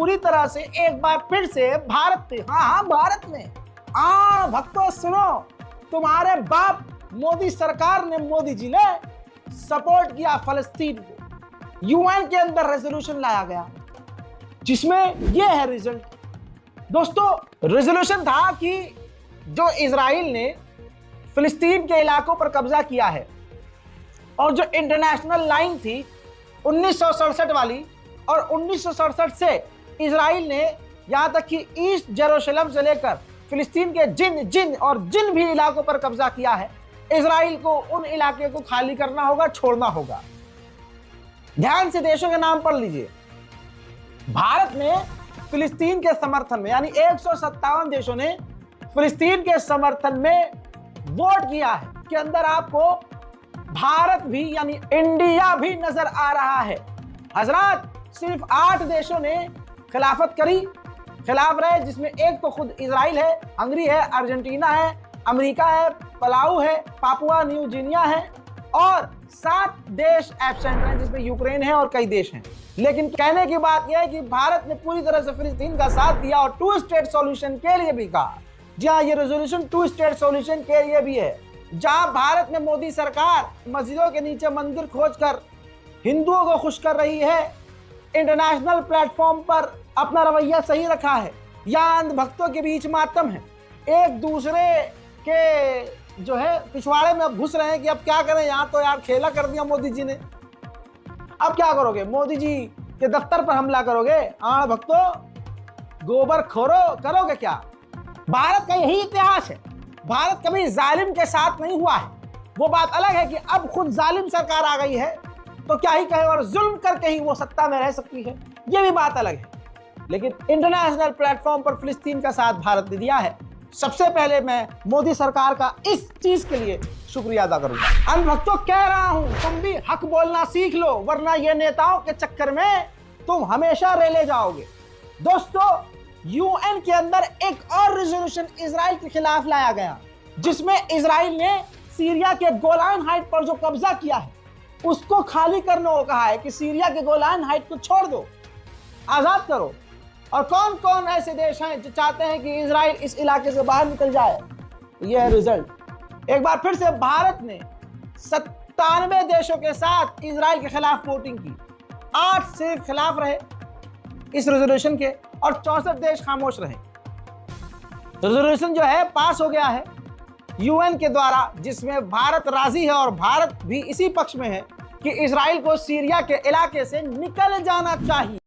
पूरी तरह से एक बार फिर से भारत ने, हाँ भारत ने, भक्तों सुनो, तुम्हारे बाप मोदी सरकार ने, मोदी जी ने सपोर्ट किया फलस्तीन को। यूएन के अंदर रेजोल्यूशन लाया गया जिसमें यह है रिजल्ट। दोस्तों, रेजोल्यूशन था कि जो इजराइल ने फिलिस्तीन के इलाकों पर कब्जा किया है और जो इंटरनेशनल लाइन थी 1967 वाली, और 1967 से इजराइल ने यहां तक कि ईस्ट जेरूशलम से लेकर फिलिस्तीन के जिन भी इलाकों पर कब्जा किया है, इजराइल को उन इलाके को खाली करना होगा, छोड़ना होगा। ध्यान से देशों के नाम पढ़ लीजिए। भारत ने फिलिस्तीन के समर्थन में, यानी 157 देशों ने फिलिस्तीन के समर्थन में वोट किया है, के अंदर आपको भारत भी यानी इंडिया भी नजर आ रहा है। हजरात, सिर्फ 8 देशों ने खिलाफत करी, खिलाफ रहे, जिसमें एक तो खुद इजराइल है, हंगरी है, अर्जेंटीना है, अमेरिका है, पलाऊ है, पापुआ न्यू गिनिया है, और 7 देश एब्सेंट हैं जिसमें यूक्रेन है और कई देश हैं। लेकिन कहने की बात यह है कि भारत ने पूरी तरह से फिलिस्तीन का साथ दिया और 2 स्टेट सॉल्यूशन के लिए भी कहा। जी हाँ, ये रेजोल्यूशन 2 स्टेट सॉल्यूशन के लिए भी है, जहां भारत में मोदी सरकार मस्जिदों के नीचे मंदिर खोजकर हिंदुओं को खुश कर रही है, इंटरनेशनल प्लेटफॉर्म पर अपना रवैया सही रखा है, यहाँ अंध भक्तों के बीच मातम है, एक दूसरे के जो है पिछवाड़े में अब घुस रहे हैं कि अब क्या करें, यहाँ तो यार खेला कर दिया मोदी जी ने, अब क्या करोगे, मोदी जी के दफ्तर पर हमला करोगे, भक्तों गोबर खोरो करोगे क्या। भारत का यही इतिहास है, भारत कभी जालिम के साथ नहीं हुआ है। वो बात अलग है कि अब खुद जालिम सरकार आ गई है तो क्या ही कहे, और जुल्म करके ही वो सत्ता में रह सकती है, ये भी बात अलग है। लेकिन इंटरनेशनल प्लेटफॉर्म पर फिलिस्तीन का साथ भारत ने दिया है। सबसे पहले मैं मोदी सरकार का इस चीज के लिए शुक्रिया अदा करूंगा। अन्य भक्तों, कह रहा हूं, तुम भी हक बोलना सीख लो, वरना ये नेताओं के चक्कर में तुम हमेशा रेले जाओगे। दोस्तों, यूएन के अंदर एक और रेजोल्यूशन इजराइल के खिलाफ लाया गया, जिसमें इजराइल ने सीरिया के गोलान हाइट पर जो कब्जा किया है उसको खाली करने को कहा है कि सीरिया के गोलान हाइट को छोड़ दो, आजाद करो। और कौन कौन ऐसे देश हैं जो चाहते हैं कि इजराइल इस इलाके से बाहर निकल जाए। यह है रिजल्ट। एक बार फिर से भारत ने 97 देशों के साथ इजराइल के खिलाफ वोटिंग की, 8 सिर्फ खिलाफ रहे इस रेजोल्यूशन के और 64 देश खामोश रहे। रेजोल्यूशन जो है पास हो गया है यूएन के द्वारा, जिसमें भारत राजी है और भारत भी इसी पक्ष में है कि इजराइल को सीरिया के इलाके से निकल जाना चाहिए।